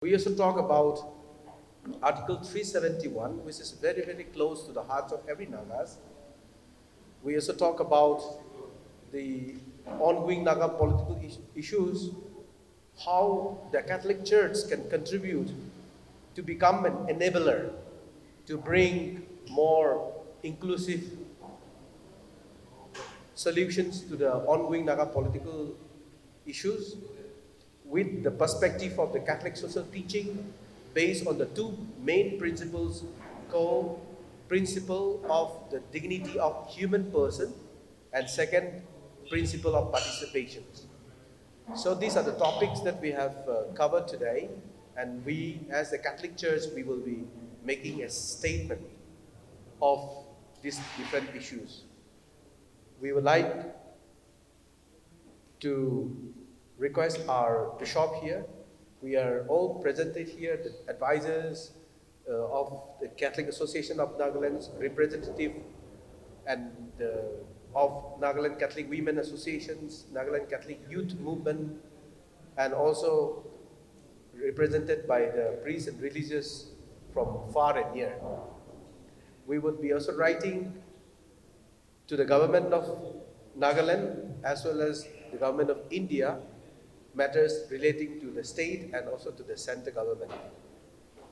We also talk about Article 371, which is very, very close to the heart of every Nagas. We also talk about the ongoing Naga political issues, how the Catholic Church can contribute to become an enabler, to bring more inclusive solutions to the ongoing Naga political issues, with the perspective of the Catholic social teaching based on the two main principles, core principle of the dignity of human person and second principle of participation. So these are the topics that we have covered today, and we as the Catholic Church, we will be making a statement of these different issues. We would like to request our bishop here. We are all presented here, the advisors of the Catholic Association of Nagaland, representative and of Nagaland Catholic Women Associations, Nagaland Catholic Youth Movement, and also represented by the priests and religious from far and near. We would be also writing to the government of Nagaland as well as the government of India matters relating to the state and also to the center government.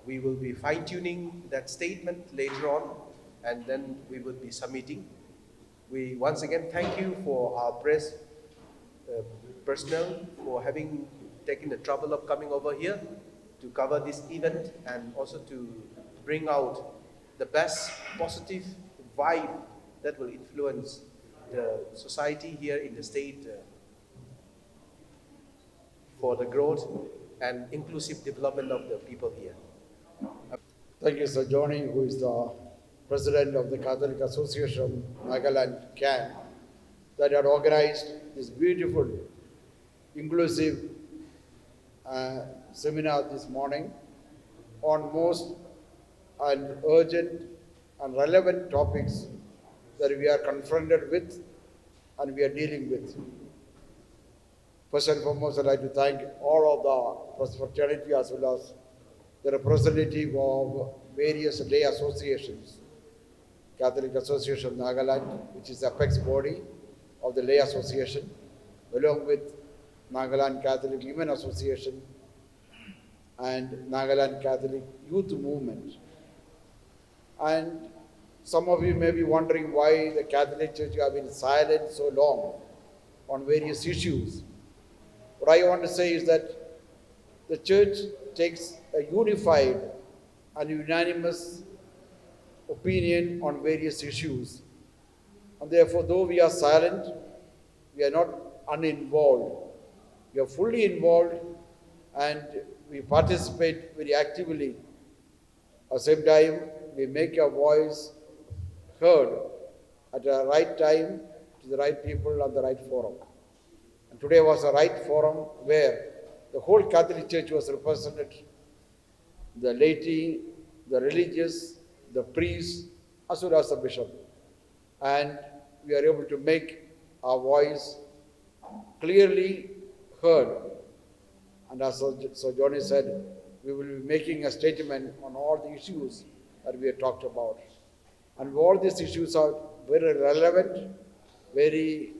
We will be fine-tuning that statement later on, and then we will be submitting. We once again thank you for our press personnel for having taken the trouble of coming over here to cover this event and also to bring out the best positive vibe that will influence the society here in the state for the growth and inclusive development of the people here. Thank you, Sir Johnny, who is the President of the Catholic Association of Nagaland, CAN, that had organized this beautiful, inclusive seminar this morning on most and urgent and relevant topics that we are confronted with and we are dealing with. First and foremost, I'd like to thank all of the fraternity as well as the representative of various lay associations. Catholic Association of Nagaland, which is the apex body of the lay association, along with Nagaland Catholic Women Association and Nagaland Catholic Youth Movement. And some of you may be wondering why the Catholic Church have been silent so long on various issues. What I want to say is that the Church takes a unified and unanimous opinion on various issues. And therefore, though we are silent, we are not uninvolved. We are fully involved and we participate very actively. At the same time, we make our voice heard at the right time to the right people at the right forum. And today was a right forum where the whole Catholic Church was represented, the laity, the religious, the priests, as well as the bishop. And we are able to make our voice clearly heard. And as Sir Johnny said, we will be making a statement on all the issues that we have talked about. And all these issues are very relevant, very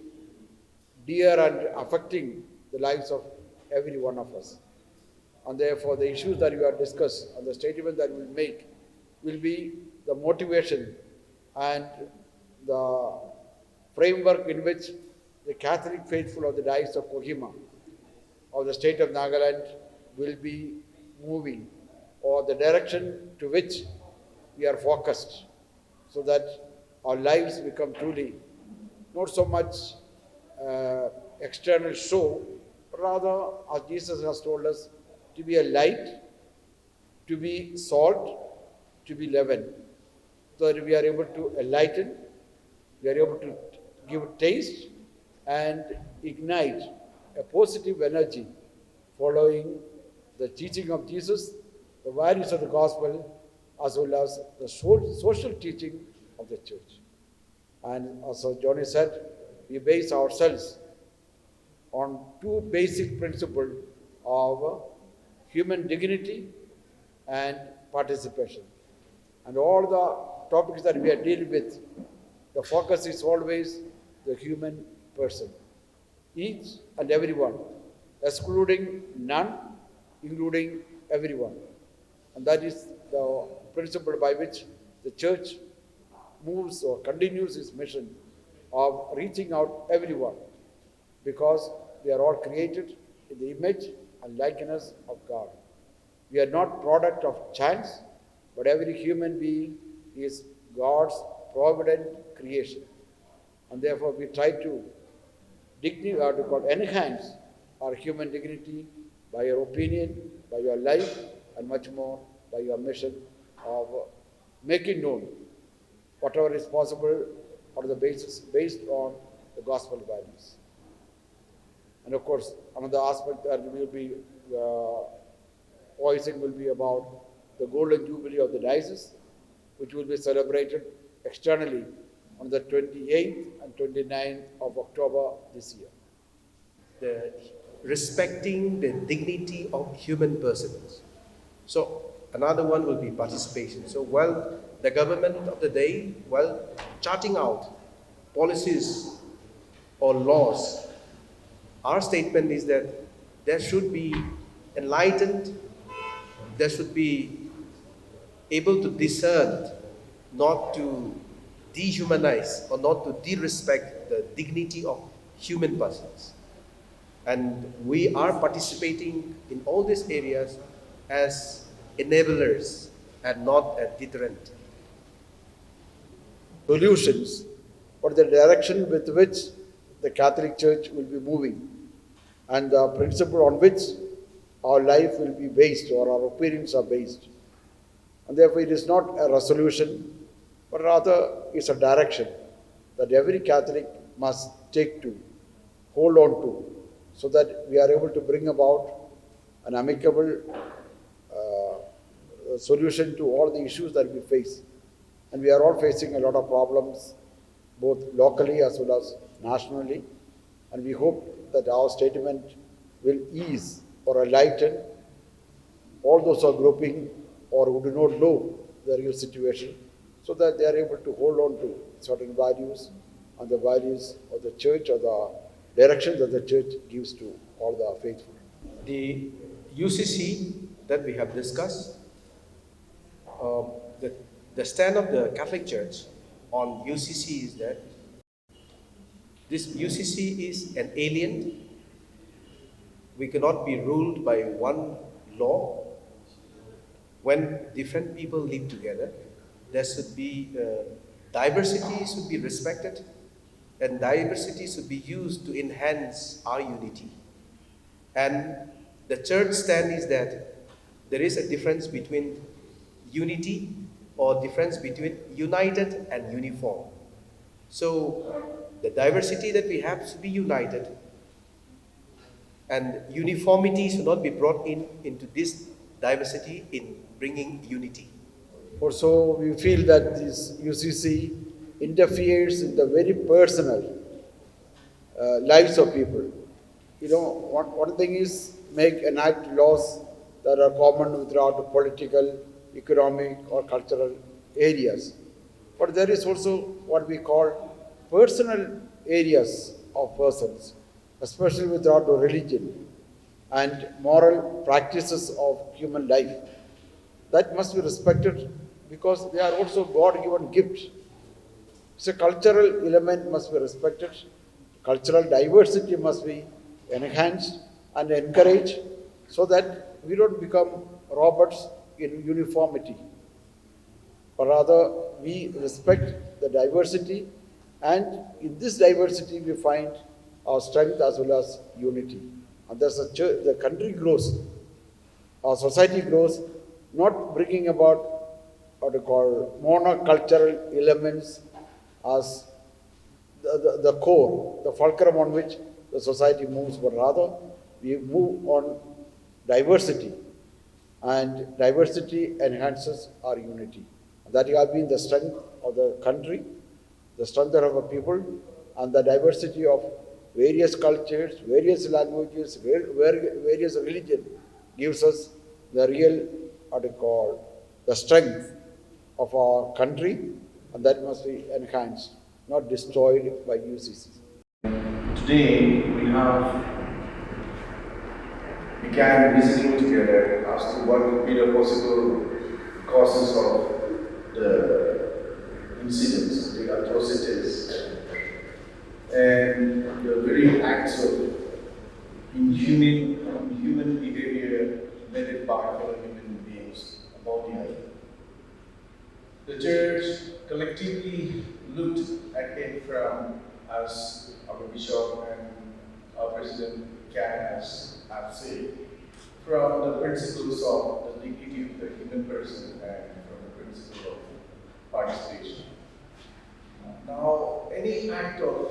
dear and affecting the lives of every one of us. And therefore, the issues that we have discussed and the statement that we will make will be the motivation and the framework in which the Catholic faithful of the Diocese of Kohima of the state of Nagaland will be moving, or the direction to which we are focused, so that our lives become truly not so much external show, but rather, as Jesus has told us, to be a light, to be salt, to be leaven, so that we are able to enlighten, we are able to give taste and ignite a positive energy following the teaching of Jesus, the values of the gospel, as well as the social teaching of the church. And as Johnny said, we base ourselves on two basic principles of human dignity, and participation. And all the topics that we are dealing with, the focus is always the human person. Each and everyone, excluding none, including everyone. And that is the principle by which the church moves or continues its mission of reaching out everyone, because we are all created in the image and likeness of God. We are not product of chance, but every human being is God's provident creation. And therefore we try to enhance our human dignity by your opinion, by your life, and much more by your mission of making known whatever is possible on the basis based on the gospel values. And of course, another aspect that we will be voicing will be about the Golden Jubilee of the Diocese, which will be celebrated externally on the 28th and 29th of October this year. The respecting the dignity of human persons. So another one will be participation. So while the government of the day, while charting out policies or laws, our statement is that there should be enlightened, there should be able to discern, not to dehumanize or not to disrespect the dignity of human persons. And we are participating in all these areas as enablers and not a deterrent. Solutions for the direction with which the Catholic Church will be moving, and the principle on which our life will be based or our opinions are based. And therefore it is not a resolution, but rather it's a direction that every Catholic must take to, hold on to, so that we are able to bring about an amicable solution to all the issues that we face. And we are all facing a lot of problems, both locally as well as nationally. And we hope that our statement will ease or enlighten all those who are groping or who do not know the real situation, so that they are able to hold on to certain values and the values of the church or the direction that the church gives to all the faithful. The UCC that we have discussed, the stand of the Catholic Church on UCC is that this UCC is an alien. We cannot be ruled by one law. When different people live together, there should be diversity should be respected, and diversity should be used to enhance our unity. And the church stand is that there is a difference between unity or difference between united and uniform. So the diversity that we have should be united, and uniformity should not be brought into this diversity in bringing unity. Also, we feel that this UCC interferes in the very personal lives of people. You know, one thing is enact laws that are common with regard to political, economic, or cultural areas. But there is also what we call personal areas of persons, especially with regard to religion and moral practices of human life. That must be respected because they are also God-given gifts. So cultural element must be respected. Cultural diversity must be enhanced and encouraged so that we don't become robots in uniformity. But rather, we respect the diversity, and in this diversity we find our strength as well as unity. And thus the country grows, our society grows, not bringing about what we call monocultural elements as the core, the fulcrum on which the society moves, but rather we move on diversity, and diversity enhances our unity. That has been the strength of the country, the strength of our people, and the diversity of various cultures, various languages, various religions gives us the real, what you call, the strength of our country, and that must be enhanced, not destroyed by UCC. Today we can reasoning together as to what would be the possible causes of the incidents, the atrocities, and the very acts of inhuman behavior committed by fellow human beings about the earth. The church collectively looked at it from, as our bishop and our president have said, from the principles of the dignity of the human person and from the principle of participation. Now, any act of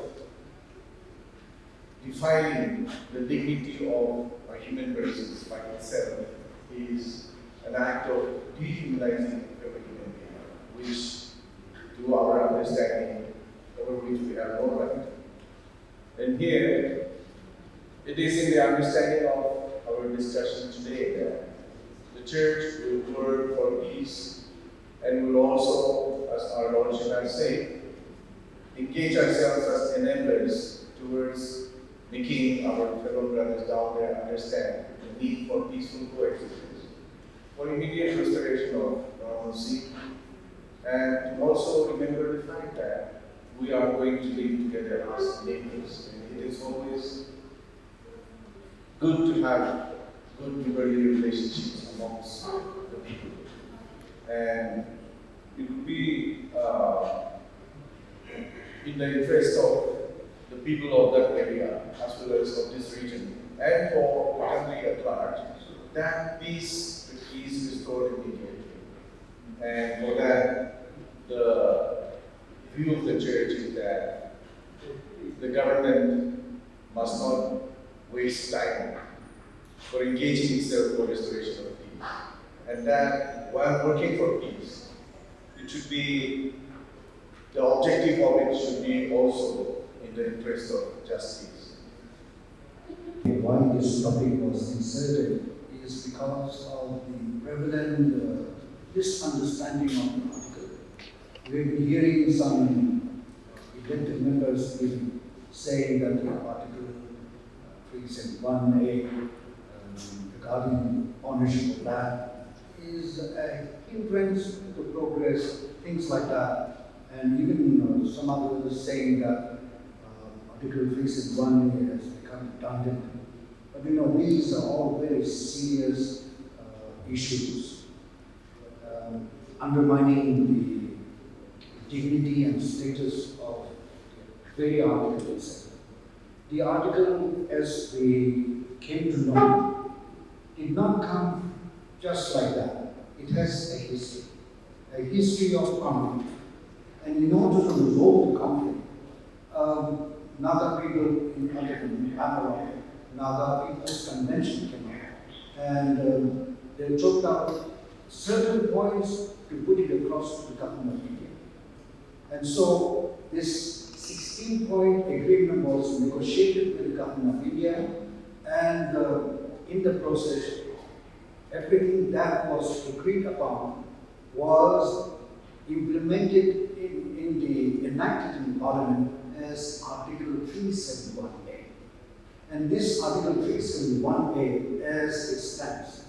defining the dignity of a human person by itself is an act of dehumanizing every human being, which, to our understanding, over which we have no right. And here, it is in the understanding of our discussion today that the church will work for peace and will also, as our Lordship has said, engage ourselves as enablers towards making our fellow brothers down there understand the need for peaceful coexistence, for immediate restoration of normalcy, and to also remember the fact that we are going to live together as neighbors. And it is always good to have good neighborly relationships amongst the people. And it would be in the interest of the people of that area, as well as of this region, and for the country at large, that peace is restored immediately. And for that, the view of the church is that the government must not waste time for engaging itself for restoration of peace. And that while working for peace, it should be, the objective of it should be also in the interest of justice. Why this topic was inserted is because of the prevalent misunderstanding of the article. We've been hearing some elected members saying that the article 371A regarding ownership of land is a hindrance to progress, things like that. And even some others saying that Article 371 has become redundant. But these are all very serious issues, undermining the dignity and status of the very article itself. The article, as we came to know, did not come just like that. It has a history of conflict. And in order to resolve the conflict, Naga people in Tabor, Naga People's Convention came out, and they took out certain points to put it across to the government of India. And so this 16-point agreement was negotiated with the government of India, and in the process, everything that was agreed upon was implemented enacted in Parliament as Article 371A. And this Article 371A, as it stands,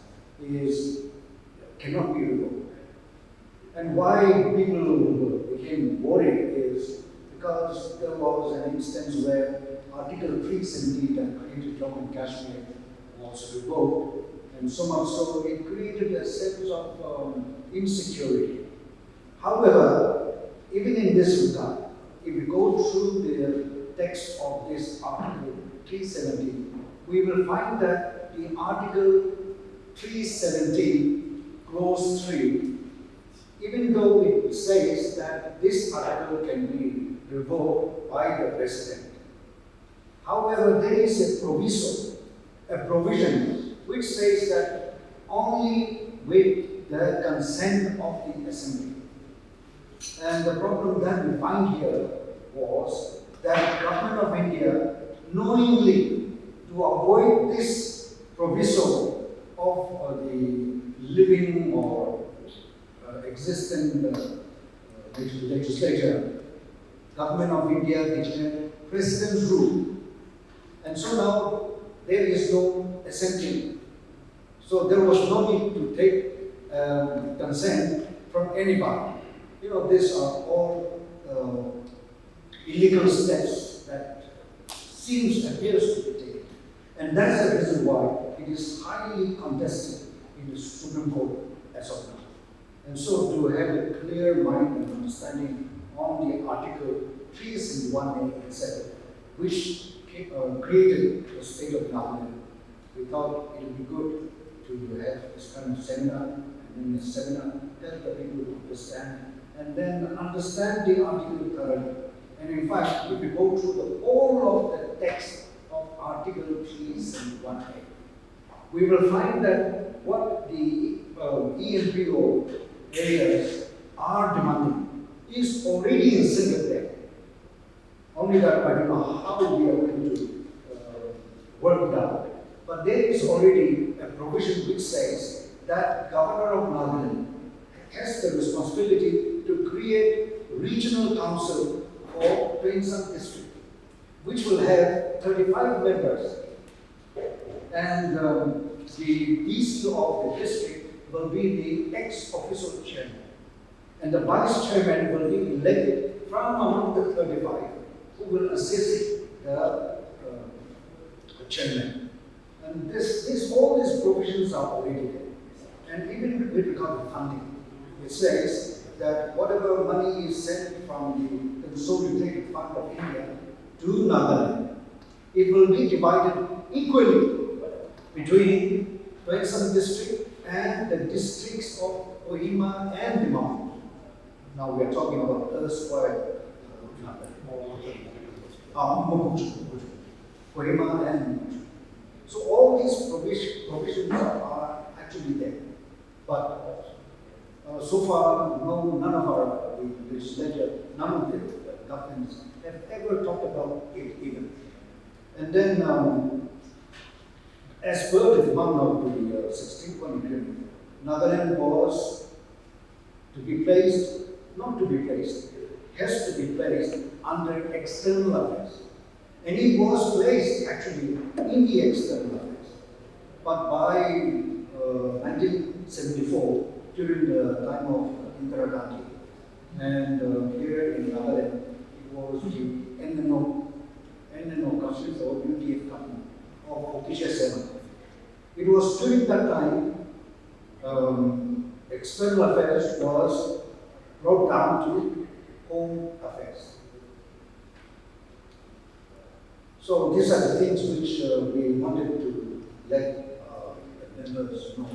cannot be revoked. And why people became worried is because there was an instance where Article 370 that created Jammu and Kashmir was revoked, and so much so it created a sense of insecurity. However, even in this regard, if we go through the text of this Article 370, we will find that the Article 370 Clause 3, even though it says that this article can be revoked by the President, however, there is a provision which says that only with the consent of the Assembly. And the problem that we find here was that the Government of India, knowingly to avoid this proviso of the living or existing legislature, Government of India declared President's rule. And so now there is no assembly. So there was no need to take consent from anybody. You know, these are all illegal steps that appears to be taken. And that's the reason why it is highly contested in the Supreme Court as of now. And so to have a clear mind and understanding on the Article 361A itself, which created the state of Nagaland, we thought it would be good to have this kind of seminar, and in the seminar, help the people to understand, and then understand the article thoroughly. And in fact, if you go through the whole of the text of Article 361A, we will find that what the ENPO areas are demanding is already inserted there. Only that I don't know how we are going to work it out. But there is already a provision which says that Governor of Nagaland has the responsibility to create regional council for Twensang district, which will have 35 members. And the DC of the district will be the ex-official chairman. And the vice chairman will be elected from among the 35 who will assist the chairman. And all these provisions are already there. And even with regard to funding, it says that whatever money is sent from the Consolidated Fund of India to Nagaland, it will be divided equally between Twensang district and the districts of Kohima and Dimapur. Now we are talking about erstwhile Kohima and Dimapur. So all these provisions are actually there. But so far, none of our legislature, none of the governments have ever talked about it even. And then, as per the demand of the 16th Convention, Nagaland was to be placed, not to be placed, has to be placed under external affairs. And it was placed actually in the external affairs. But by 1974, during the time of Indira Gandhi, and here in Nagaland, it was the NNO Council or UTF government of Okisha Sena. It was during that time, external affairs was brought down to home affairs. So these are the things which we wanted to let the members know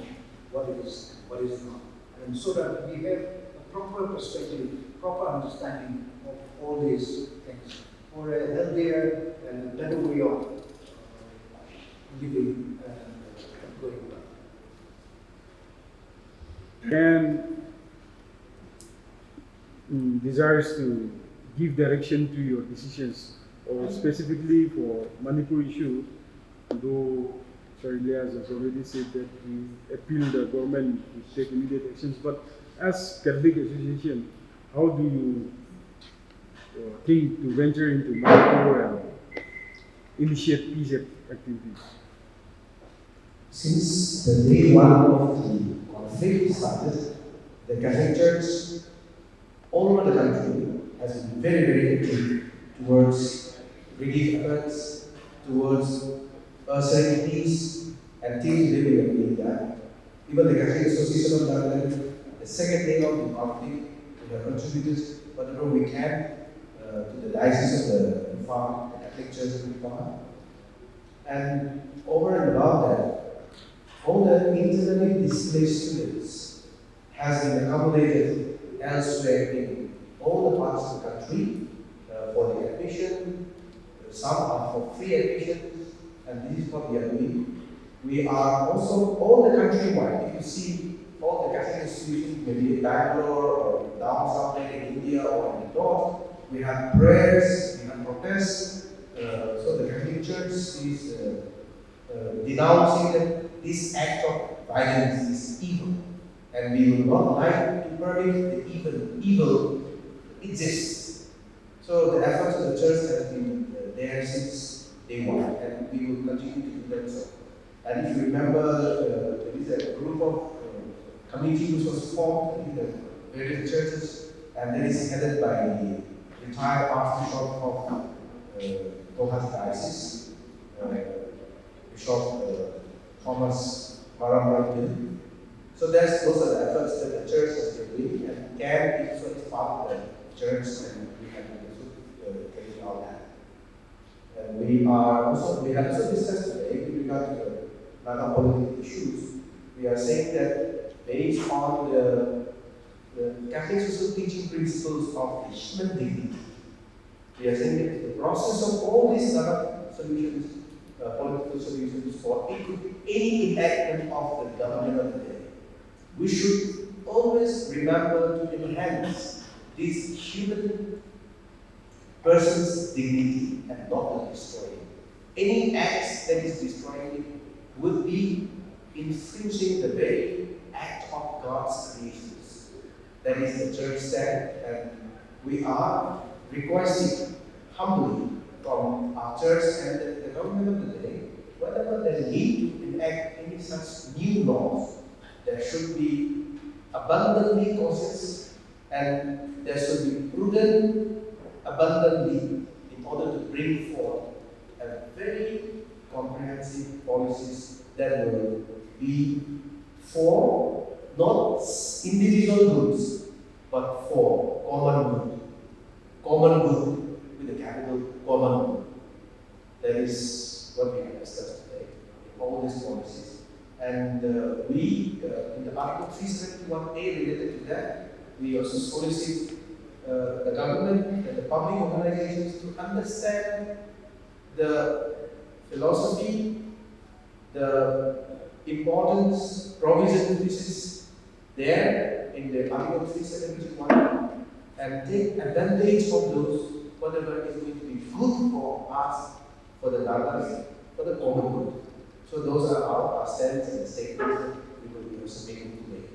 what it is and what is not. And so that we have a proper perspective, proper understanding of all these things for a healthier and better way of living and going about. And desires to give direction to your decisions, or specifically for Manipur issue, though Sir Elias has already said that we appeal the government to take immediate actions, but as Catholic Association, how do you think to venture into Manipur and initiate peace activities? Since the day one of the conflict started, the Catholic Church all over the country has been very, very active towards relief efforts, towards ushering peace and things really are being done. Even the Catholic Association of Nagaland, the second day of the conflict, we have contributed whatever we can to the Diocese of the Catholic Church of Kohima. And over and above that, all the internally displaced students has been accommodated elsewhere in all the parts of the country for the admission. Some are for free admission, and this is what we are doing. We are also all the countrywide. If you see all the Catholic institutions, maybe in Bangalore or down somewhere in India or in the north, we have prayers, we have protests. So the Catholic Church is denouncing this act of violence, this evil. and we will not like to permit the evil exists. So the efforts of the church has been there since day one, and we will continue to do that so. And if you remember, there is a group of committee which was formed in the various churches, and that is headed by the retired Archbishop of Catholic Crisis, Bishop Thomas Maramril. So those are the efforts that the church has been doing, and can also is part of the church, and we have also taken out that. And we have also discussed today with regard to the Naga political issues. We are saying that based on the Catholic social teaching principles of human dignity, we are saying that the process of all these Naga solutions, political solutions, or it could be any enactment of the government of the day, we should always remember to enhance this human person's dignity and not to destroy it. Any act that is destroying it would be infringing the very act of God's creations. That is the church said, and we are requesting humbly from our church and the government of the day, whatever they need to enact any such new laws, there should be abundantly cautious, and there should be prudent abundantly in order to bring forth a very comprehensive policies that will be for not individual goods, but for common good with a capital common good. That is what we have discussed today, all these policies. And we, in the Article 371A related to that, we also solicit the government and the public organizations to understand the philosophy, the importance, provision which is there in the Article 371, and take advantage of those, whatever is going to be good for us, for the Nagas, for the common good. So those are our stance and statements that we will be also making today.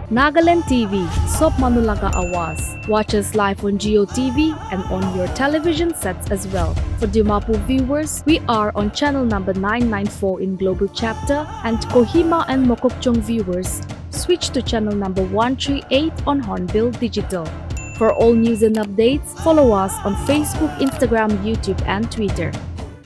Nagaland TV, Sob Manulaga Awas. Watch us live on Geo TV and on your television sets as well. For Dimapur viewers, we are on channel number 994 in Global Chapter, and Kohima and Mokokchung viewers, switch to channel number 138 on Hornbill Digital. For all news and updates, follow us on Facebook, Instagram, YouTube, and Twitter.